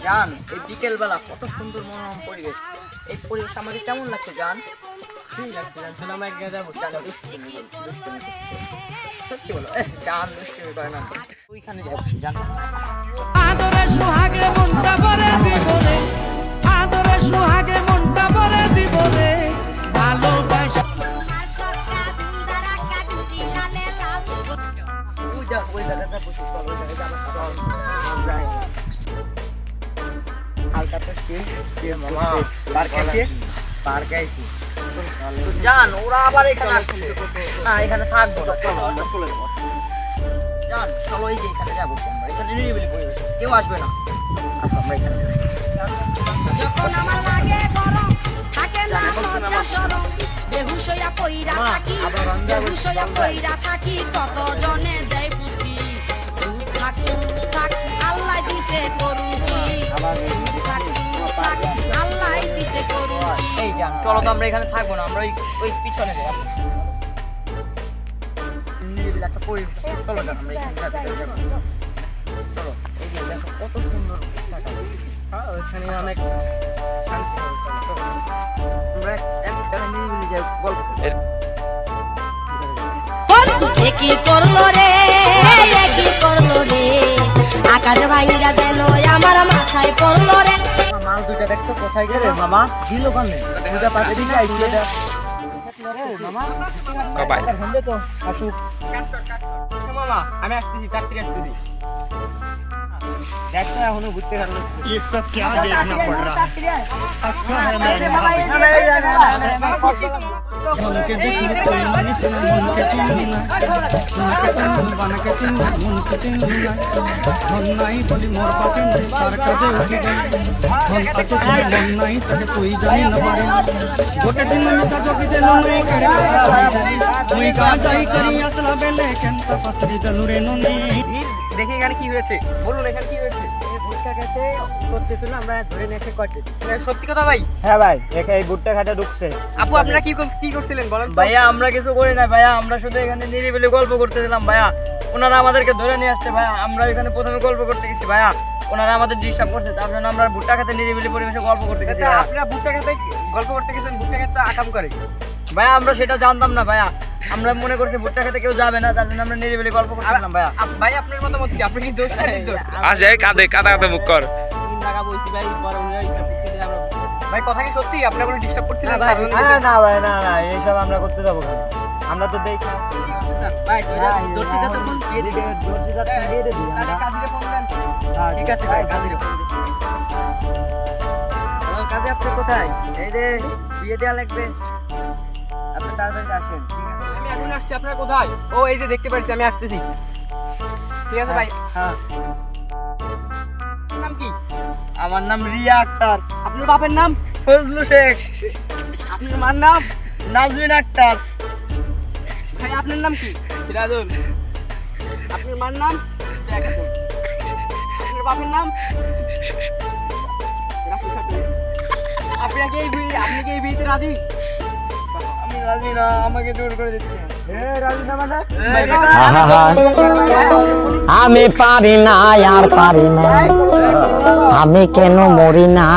জান এই বিকেল বেলা কত সুন্দর মনোরম পরিবেশ, এই পরিবেশ আমাকে কেমন লাগছে জান? ঠিক লাগছে জান, চলো আমরা একদিন যাবো। সত্যি বলো জান, দুষ্টুমি করে না, ওইখানে যাবো জান। আদরে সোহাগে মনটা ভরে দিবলে, আদরে সোহাগে মনটা ভরে দিবলে, ভালোবাসা ওই জায়গাটা বসে চলো, ওই জায়গাটা আমার চল যাই। হালকা তো মামা পার্কে আছে, পার্কে আইছি জান। ওরা আবার এখানে আসছে না, এখানে থাকবো না, চলে যাবো জান। চলো এই যে এখানে যাবো আমরা, এখানে নিরিবিলি পরিবেশ, কেউ আসবে না। আসো আমরা এখানে যখন আমার লাগে গরম থাকে না লজ্জা শরম, বেহুশ হইয়া কইরা থাকি, বেহুশ হইয়া কইরা থাকি, কত জনে দেয় পুষ্টি। সুখ থাক আল্লাহ দিছে করু কি, সুখ থাক আল্লাহ দিছে করু কি। এই জান চলো তো আমরা এখানে থাকবো না, আমরা ওই পিছনে যাই। নিরিবিলি একটা পরিবেশ, চলো জান আমরা এখানে যাবো। চলো এই যে দেখো কত সুন্দর জায়গা, ওইখানে অনেক শান্তি হবে। আমরা একটা নিরিবিলি যাই গল্প। কি করলো রে, কি করলো রে, আকাশ ভাঙ্গা যেন আমার মাথায় পড়লো রে। মাল দুইটা দেখতো কোথায় গেলে মামা দিল কানে দুইটা পাশে দিকে আইছে এটা মামা কবাই হন্দে তো আসুক মামা। আমি আসতেছি, তাড়াতাড়ি আসতেছি। দেখো এখনো ঘুরতে গেল। ये सब क्या देखना पड़ रहा है? अच्छा है मैं मन के देखने कोई मन से मन के चिन्ह बन के चिन्ह मन से चिन्ह मन नहीं बोली मोर पाके तार काजे उठी गई मन अच्छे से मन नहीं तके कोई जानी न पारे गोटे दिन में सजो की देलो नहीं करे कोई का जाई करी असला बेले केनता पसरी दलु रे नुनी। দেখি এখানে কি হয়েছে, বলুন এখানে কি হয়েছে? ভুট্টা খেতে করতেছিল, আমরা ধরে নিয়ে এসে করতে। সত্যি কথা ভাই? হ্যাঁ ভাই, এই ভুট্টা খেতে ঢুকছে। আপু আপনারা কি করছিলেন বলেন? ভাইয়া আমরা কিছু করি না ভাইয়া, আমরা শুধু এখানে নিরিবিলি গল্প করতেছিলাম ভাইয়া। ওনারা আমাদেরকে ধরে নিয়ে আসছে ভাইয়া, আমরা এখানে প্রথমে গল্প করতে গেছি ভাইয়া, ওনারা আমাদের ডিস্টার্ব করছে, তার জন্য আমরা ভুট্টা খেতে নিরিবিলি পরিবেশে গল্প করতে গেছি। আপনারা ভুট্টা খেতে গল্প করতে গেছেন, ভুট্টা খেতে আকাম করে ভাইয়া? আমরা সেটা জানতাম না ভাইয়া, আমরা মনে করছি ভুট্টা খেতে কেউ যাবে না, তার জন্য আমরা নিরিবিলি গল্প করছিলাম ভাইয়া। ভাই আপনার মতামত কি? আপনি কি দোষ আজ এই কাদা মুখ কর তিন টাকা বইছি ভাই, পরে উনি আমরা ভাই কথা কি সত্যি আপনি কোনো ডিস্টার্ব করছিলেন? না ভাই না না, এইসব আমরা করতে যাবো কেন? আমরা তো দেখি ভাই দর্শি কাছে ফোন দিয়ে দিবে, দর্শি কাছে দিয়ে দিবি, তাহলে কাজীরে ফোন দেন। ঠিক আছে ভাই, কাজীরে ফোন দিন। হ্যালো কাজী, আপনি কোথায়? এই যে বিয়ে দেয়া লাগবে, আপনি তাড়াতাড়ি আসেন। আমি এখন আসছি, আপনারা কোথায়? ও এই যে দেখতে পাচ্ছি, আমি আসতেছি। ঠিক আছে ভাই। হ্যাঁ নাম কি? আমার নাম রিয়া আক্তার। আপনার বাপের নাম? ফজলু শেখ। আপনার মার নাম? নাজমিন আক্তার। ভাই আপনার নাম কি? সিরাজুল। আপনার মার নাম? আপনার বাপের নাম? আপনি কি এই বিয়েতে রাজি? আমি রাজি না, আমাকে জোর করে দিচ্ছে। রাজি না মানে? আমি পারি না আর পারি না, আমি কেন মরি না।